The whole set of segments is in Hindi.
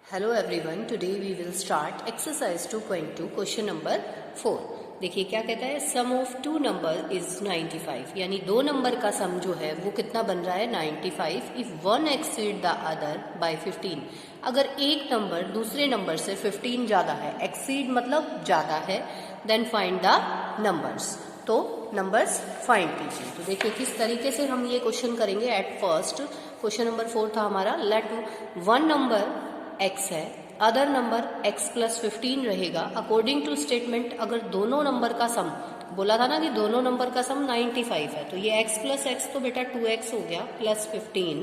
Hello everyone, today we will start exercise 2.2 question number 4। देखिए क्या कहता है, sum of two number is 95, यानी दो नंबर का सम जो है वो कितना बन रहा है 95 if one exceed the other by 15। अगर एक नंबर दूसरे नंबर से 15 ज्यादा है, एक्सीड मतलब ज्यादा है, देन फाइंड द नंबर्स। तो नंबर्स फाइंड कीजिए। तो देखिए किस तरीके से हम ये क्वेश्चन करेंगे। एट फर्स्ट क्वेश्चन नंबर 4 था हमारा, लेट वन नंबर x है, अदर नंबर x प्लस 15 रहेगा। अकॉर्डिंग टू स्टेटमेंट अगर दोनों नंबर का सम, बोला था ना कि दोनों नंबर का सम 95 है, तो ये x प्लस x तो बेटा 2x हो गया, प्लस 15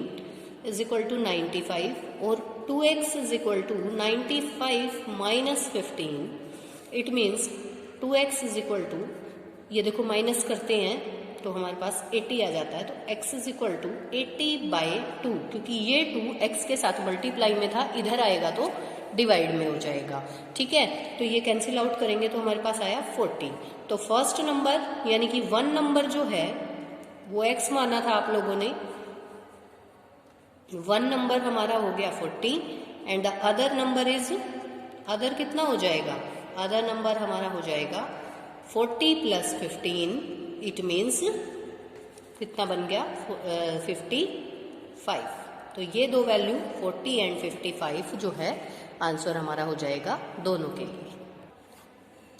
इज इक्वल टू 95, और 2x is equal to 95 minus 15। It means 2x is equal to, ये देखो माइनस करते हैं तो हमारे पास 80 आ जाता है, तो x इज इक्वल टू 80/2, क्योंकि ये 2 x के साथ मल्टीप्लाई में था, इधर आएगा तो डिवाइड में हो जाएगा। ठीक है, तो ये कैंसिल आउट करेंगे तो हमारे पास आया 40। तो फर्स्ट नंबर यानी कि वन नंबर जो है वो x माना था आप लोगों ने, वन नंबर हमारा हो गया 40 and the other number is, other कितना हो जाएगा, अदर नंबर हमारा हो जाएगा 40 प्लस 15, इट मीन्स कितना बन गया 55। तो ये दो वैल्यू 40 एंड 55 जो है आंसर हमारा हो जाएगा दोनों के लिए।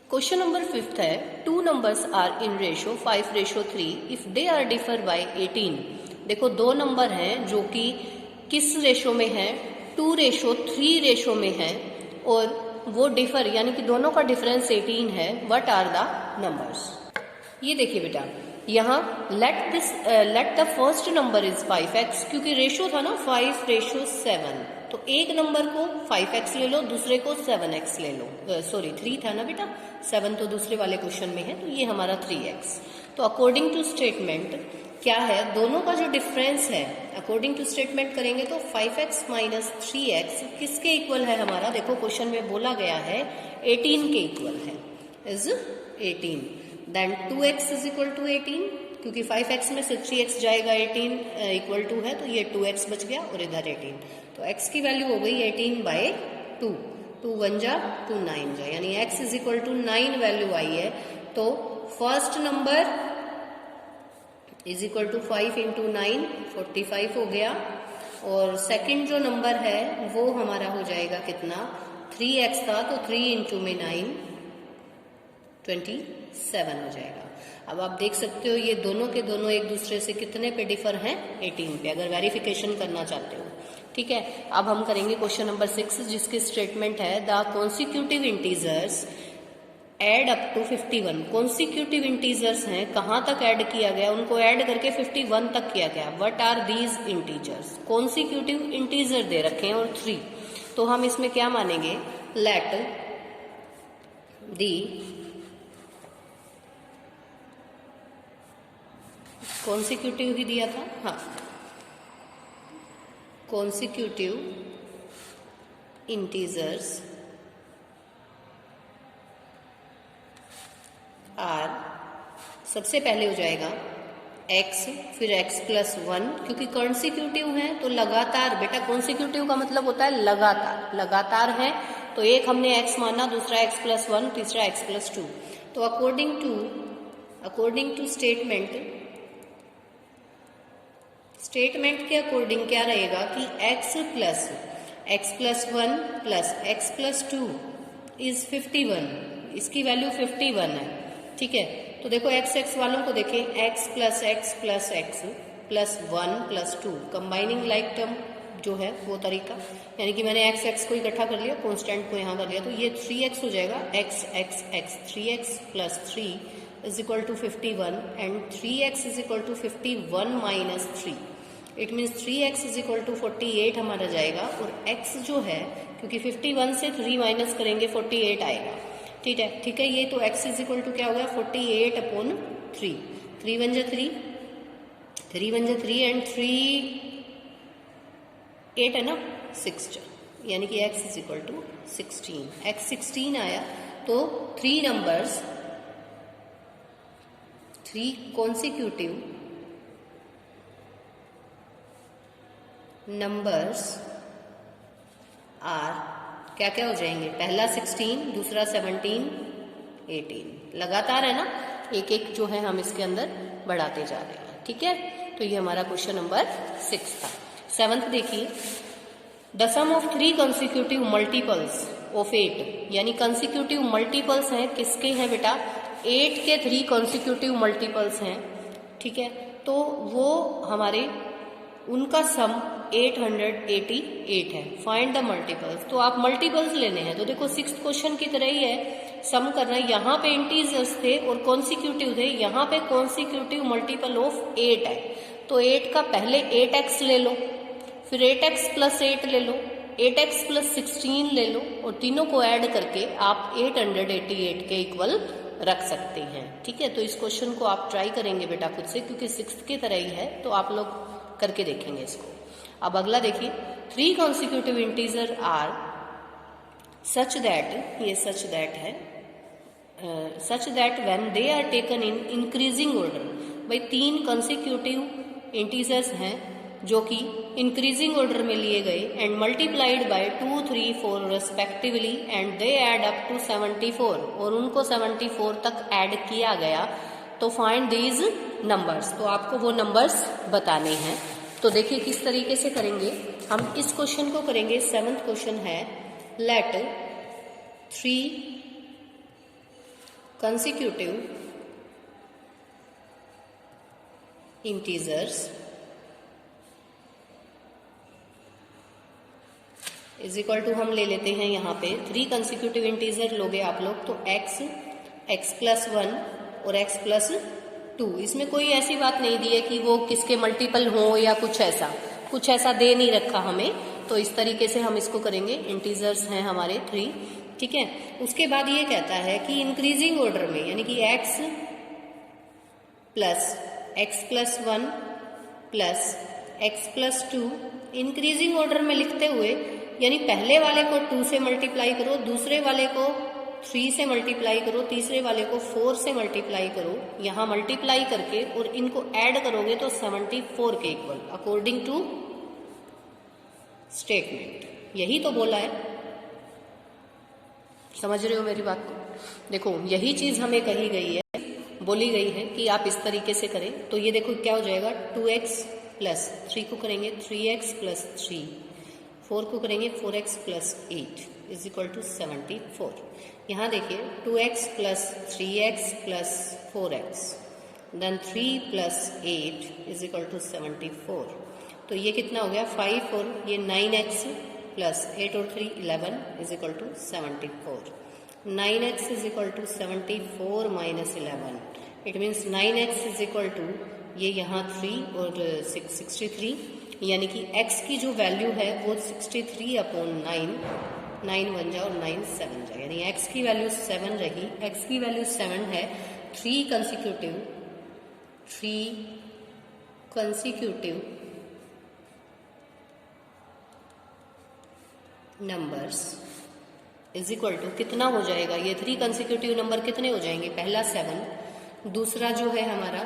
क्वेश्चन नंबर 5 है, two numbers are in ratio 5:3 if they are differ by 18। देखो दो नंबर हैं जो कि किस रेशो में है, 2:3 रेशो में है, और वो डिफर यानी कि दोनों का डिफरेंस 18 है। What are the numbers. ये देखिए बेटा, यहाँ let the first number is 5x, क्योंकि रेशो था ना 5:7, तो एक नंबर को 5x ले लो, दूसरे को 7x ले लो। सॉरी 3 था ना बेटा, 7 तो दूसरे वाले क्वेश्चन में है, तो ये हमारा 3x। तो अकॉर्डिंग टू स्टेटमेंट क्या है, दोनों का जो डिफरेंस है अकॉर्डिंग टू स्टेटमेंट करेंगे तो 5x माइनस 3x किसके इक्वल है हमारा, देखो क्वेश्चन में बोला गया है 18 के इक्वल है, is 18। Then 2x is equal to 18, क्योंकि 5x में से 3x जाएगा, 18 इक्वल टू है, तो ये 2x बच गया और इधर 18, तो x की वैल्यू हो गई 18/2, 2 1 जा 2 9 जा, यानी x is equal to 9 value आई है। तो first number is equal to 5 into 9 45 हो गया, और सेकंड जो नंबर है वो हमारा हो जाएगा कितना, 3x था तो 3 इंटू में 9 27 हो जाएगा। अब आप देख सकते हो ये दोनों के दोनों एक दूसरे से कितने पे डिफर हैं, 18 पे, अगर वेरिफिकेशन करना चाहते हो। ठीक है, अब हम करेंगे क्वेश्चन नंबर 6, जिसकी स्टेटमेंट है the consecutive integers add up to 51। Consecutive integers हैं, कहाँ तक ऐड किया गया, उनको ऐड करके 51 तक किया गया। What are these integers, consecutive integer दे रखे हैं और 3, तो हम इसमें क्या मानेंगे, लेट दी कॉन्सिक्यूटिव ही दिया था, हाँ, कॉन्सिक्यूटिव इंटीजर्स आर, सबसे पहले हो जाएगा x, फिर x प्लस 1, क्योंकि कॉन्सिक्यूटिव है तो लगातार, बेटा कॉन्सिक्यूटिव का मतलब होता है लगातार, लगातार है, तो एक हमने x माना, दूसरा x प्लस 1, तीसरा x प्लस 2। तो अकॉर्डिंग टू स्टेटमेंट के अकॉर्डिंग क्या रहेगा कि x plus 1 plus x plus 2 is 51, इसकी वैल्यू 51 है। ठीक है, तो देखो x वालों को देखें, x plus x plus x plus 1 plus 2, combining like term जो है वो तरीका, यानी कि मैंने x को इकट्ठा कर लिया, कांस्टेंट को यहाँ कर लिया, तो ये 3x हो जाएगा, x 3x plus 3 is equal to 51 and 3x is equal to 51 minus 3, it means 3x is equal to 48 हमारा जाएगा, और x जो है क्योंकि 51 से 3 माइनस करेंगे 48 आएगा। ठीक है, ये तो x इज इक्वल टू क्या हो गया 48/3, 3 1 जा 3, 3 1 जा 3 एंड 3 8 है ना 6 जा, यानी कि x is equal to 16, x 16 आया। तो 3 नंबर्स, 3 कॉन्सिक्यूटिव numbers are क्या क्या हो जाएंगे, पहला 16, दूसरा 17, 18, लगातार है ना, एक एक जो है हम इसके अंदर बढ़ाते जा रहे हैं। ठीक है, तो ये हमारा क्वेश्चन नंबर 6 था। 7th देखिए, the sum of 3 consecutive multiples of 8, यानी कंसिक्यूटिव मल्टीपल्स हैं किसके हैं बेटा, 8 के 3 कंसिक्यूटिव मल्टीपल्स हैं। ठीक है, तो वो हमारे उनका सम 888 है। फाइंड द मल्टीपल्स, तो आप मल्टीपल्स लेने हैं। तो देखो 6th क्वेश्चन की तरह ही है, सम करना है। यहाँ पे इंटीजर्स थे और कॉन्सिक्यूटिव थे, यहाँ पे कॉन्सिक्यूटिव मल्टीपल ऑफ 8 है। तो 8 का पहले 8x ले लो, फिर 8x प्लस 8 ले लो, 8x प्लस 16 ले लो, और तीनों को ऐड करके आप 888 के इक्वल रख सकते हैं। ठीक है, तो इस क्वेश्चन को आप ट्राई करेंगे बेटा खुद से, क्योंकि 6th की तरह ही है, तो आप लोग करके देखेंगे इसको। अब अगला देखिए, 3 consecutive integer are such that, ये सच दैट है, such that when they are taken in increasing order. भाई 3 कंसिक्यूटिव इंटीजर्स हैं जो कि इंक्रीजिंग ऑर्डर में लिए गए and multiplied by 2, 3, 4 respectively and they add up to 74, और उनको 74 तक ऐड किया गया। तो फाइंड दीज नंबर्स, तो आपको वो नंबर्स बताने हैं। तो देखिए किस तरीके से करेंगे हम इस क्वेश्चन को करेंगे। 7th क्वेश्चन है, let 3 consecutive integers is equal to, हम ले लेते हैं यहाँ पे 3 कंसिक्यूटिव इंटीजर लोगे आप लोग, तो x प्लस 1 और x प्लस 2। इसमें कोई ऐसी बात नहीं दी है कि वो किसके मल्टीपल हो या कुछ ऐसा दे नहीं रखा हमें। तो इस तरीके से हम इसको करेंगे, इंटीजर्स हैं हमारे 3। ठीक है, उसके बाद ये कहता है कि इंक्रीजिंग ऑर्डर में, यानी कि x plus 1 plus x plus 2, increasing order में लिखते हुए, यानी पहले वाले को 2 से मल्टीप्लाई करो, दूसरे वाले को 3 से मल्टीप्लाई करो, तीसरे वाले को 4 से मल्टीप्लाई करो। यहाँ मल्टीप्लाई करके और इनको ऐड करोगे तो 74 के इक्वल, अकॉर्डिंग टू स्टेटमेंट। यही तो बोला है, समझ रहे हो मेरी बात को? देखो यही चीज हमें कही गई है, बोली गई है कि आप इस तरीके से करें। तो ये देखो क्या हो जाएगा, 2x प्लस 3 को करेंगे 3x प्लस 3, 4 को करेंगे 4x plus 8 is equal to 74। यहाँ देखिए 2x plus 3x plus 4x, then 3 plus 8 is equal to 74। तो ये कितना हो गया, 5 और ये 9x प्लस 8 और 3 11 is equal to 74। 9x is equal to 74 minus 11, it means 9x is equal to, ये यहाँ 3 और 63, यानी कि x की जो वैल्यू है वो 63 अपॉन 9 बन जाए और 9 7 जाए, यानी x की वैल्यू 7 रही। x की वैल्यू 7 है। 3 consecutive numbers is equal to कितना हो जाएगा, ये 3 कंसिक्यूटिव नंबर कितने हो जाएंगे, पहला 7, दूसरा जो है हमारा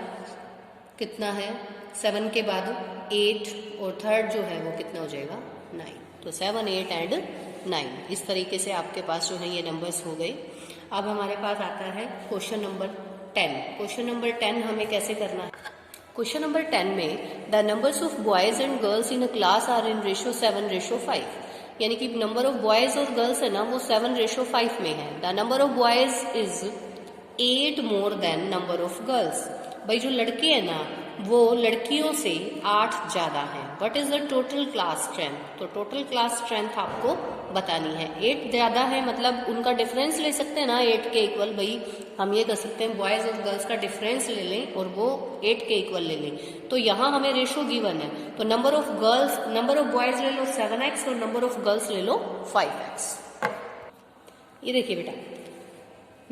कितना है, 7 के बाद 8, और थर्ड जो है वो कितना हो जाएगा, 9। तो 7, 8 एंड 9, इस तरीके से आपके पास जो है ये नंबर्स हो गए। अब हमारे पास आता है क्वेश्चन नंबर 10। क्वेश्चन नंबर 10 हमें कैसे करना है। क्वेश्चन नंबर 10 में the numbers of boys and girls in a class are in ratio 7:5, यानी कि नंबर ऑफ बॉयज और गर्ल्स है ना वो 7:5 में है। The number of boys is 8 more than number of girls. भाई जो लड़के हैं ना वो लड़कियों से 8 ज्यादा है। What is the total class strength, तो टोटल क्लास स्ट्रेंथ आपको बतानी है। 8 ज्यादा है मतलब उनका डिफरेंस ले सकते हैं ना 8 के इक्वल। भाई हम ये कर सकते हैं बॉयज और गर्ल्स का डिफरेंस ले लें और वो 8 के इक्वल ले लें। तो यहाँ हमें रेशो गिवन है, तो नंबर ऑफ बॉयज ले लो 7x और नंबर ऑफ गर्ल्स ले लो 5x। ये देखिए बेटा,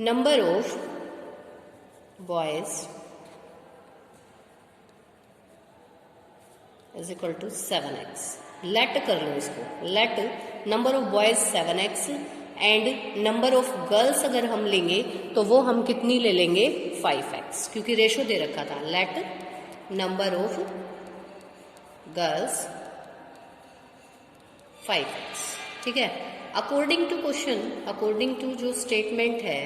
number of boys is equal to 7x। Let कर लो इसको, let number of boys 7x and number of girls अगर हम लेंगे तो वो हम कितनी ले लेंगे 5x, क्योंकि रेशो दे रखा था। Late number of girls 5x, ठीक है। According to question, according to जो स्टेटमेंट है,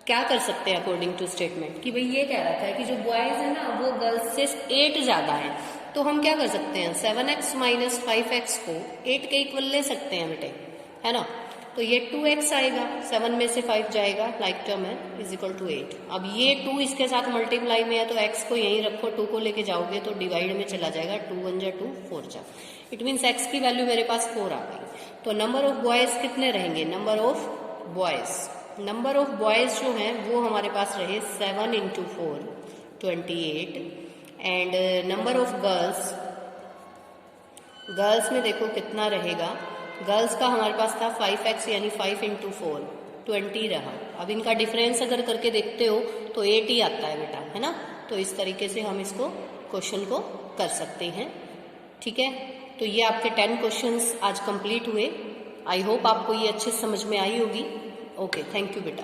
क्या कर सकते हैं अकॉर्डिंग टू स्टेटमेंट कि भाई ये कह रखा है कि जो बॉयज है ना वो गर्ल्स से 8 ज्यादा है, तो हम क्या कर सकते हैं 7x माइनस 5x को 8 के इक्वल ले सकते हैं बेटे, है ना। तो ये 2x आएगा, 7 में से 5 जाएगा, लाइक टर्म है, इज इक्वल टू 8। अब ये 2 इसके साथ मल्टीप्लाई में है तो x को यहीं रखो, 2 को लेके जाओगे तो डिवाइड में चला जाएगा, 2 1 जा 2 4 जा, इट मीन्स x की वैल्यू मेरे पास 4 आ गई। तो नंबर ऑफ बॉयज कितने रहेंगे, नंबर ऑफ बॉयज जो हैं वो हमारे पास रहे 7 into 4 28, and number of girls में देखो कितना रहेगा, गर्ल्स का हमारे पास था 5x यानी 5 इंटू 4 20 रहा। अब इनका डिफरेंस अगर करके देखते हो तो 8 ही आता है बेटा, है ना। तो इस तरीके से हम इसको क्वेश्चन को कर सकते हैं, ठीक है। तो ये आपके 10 क्वेश्चंस आज कंप्लीट हुए। आई होप आपको ये अच्छे समझ में आई होगी। ओके, थैंक यू बेटा।